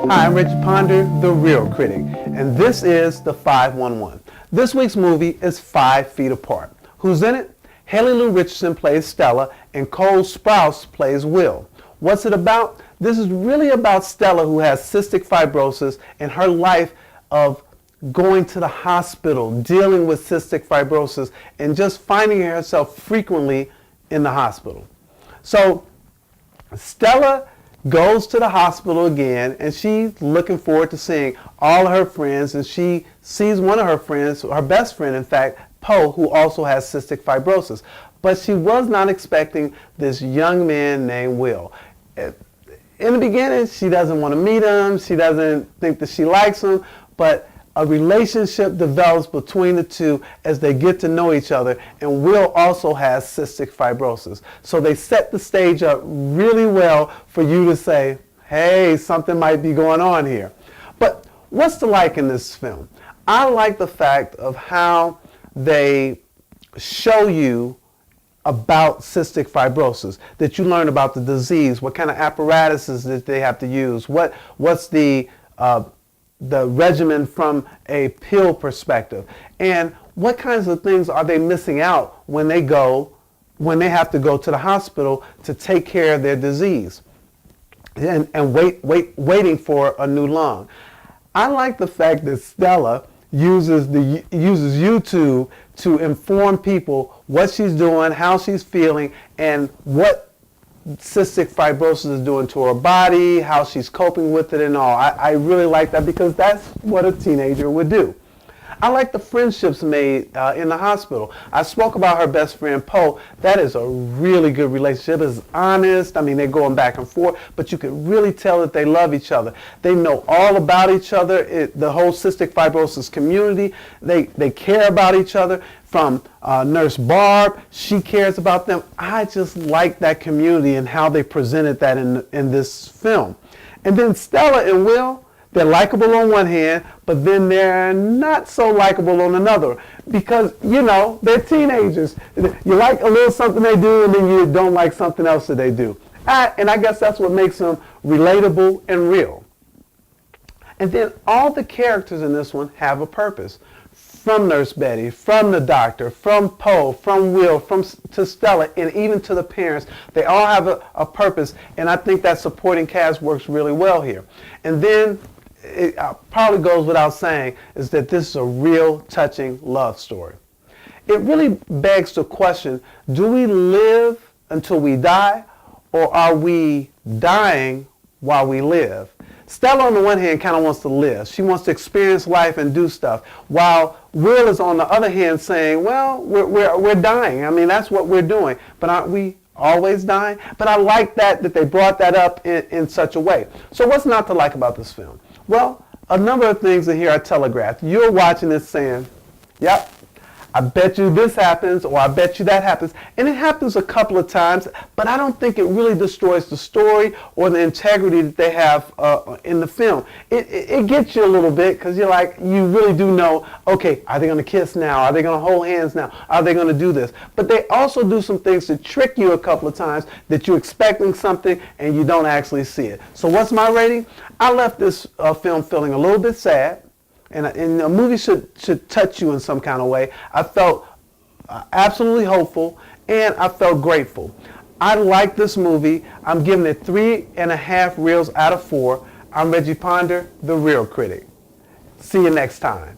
Hi, I'm Reggie the Real Critic, and this is the 511. This week's movie is 5 Feet Apart. Who's in it? Haley Lou Richardson plays Stella, and Cole Sprouse plays Will. What's it about? This is really about Stella, who has cystic fibrosis, and her life of going to the hospital, dealing with cystic fibrosis, and just finding herself frequently in the hospital. So Stella goes to the hospital again, and she's looking forward to seeing all of her friends, and she sees one of her friends, her best friend in fact, Poe, who also has cystic fibrosis. But she was not expecting this young man named Will. In the beginning, she doesn't want to meet him, she doesn't think that she likes him, but a relationship develops between the two as they get to know each other, and Will also has cystic fibrosis. So they set the stage up really well for you to say, hey, something might be going on here. But what's the like in this film? I like the fact of how they show you about cystic fibrosis, that you learn about the disease, what kind of apparatuses that they have to use, what's the regimen from a pill perspective, and what kinds of things are they missing out when they have to go to the hospital to take care of their disease and waiting for a new lung. I like the fact that Stella uses YouTube to inform people what she's doing, how she's feeling, and what cystic fibrosis is doing to her body, how she's coping with it and all. I really like that because that's what a teenager would do. I like the friendships made in the hospital. I spoke about her best friend, Poe. That is a really good relationship. It's honest. I mean, they're going back and forth, but you can really tell that they love each other. They know all about each other. The whole cystic fibrosis community, they care about each other. From Nurse Barb, she cares about them. I just like that community and how they presented that in this film. And then Stella and Will, they're likable on one hand, but then they're not so likable on another because, you know, they're teenagers. You like a little something they do, and then you don't like something else that they do. And I guess that's what makes them relatable and real. And then all the characters in this one have a purpose. From Nurse Betty, from the doctor, from Poe, from Will, to Stella, and even to the parents. They all have a purpose, and I think that supporting cast works really well here. And then it probably goes without saying is that this is a real touching love story. It really begs the question, do we live until we die, or are we dying while we live? Stella, on the one hand, kind of wants to live. She wants to experience life and do stuff, while Will is, on the other hand, saying, well, we're dying. I mean, that's what we're doing. But aren't we always dying? But I like that they brought that up in such a way. So what's not to like about this film? Well, a number of things in here are telegraphed. You're watching this saying, yep, I bet you this happens, or I bet you that happens. And it happens a couple of times, but I don't think it really destroys the story or the integrity that they have in the film. It gets you a little bit because you're like, you really do know, okay, are they going to kiss now? Are they going to hold hands now? Are they going to do this? But they also do some things to trick you a couple of times that you're expecting something and you don't actually see it. So what's my rating? I left this film feeling a little bit sad. And a movie should touch you in some kind of way. I felt absolutely hopeful, and I felt grateful. I like this movie. I'm giving it 3.5 reels out of 4. I'm Reggie the Real Critic. See you next time.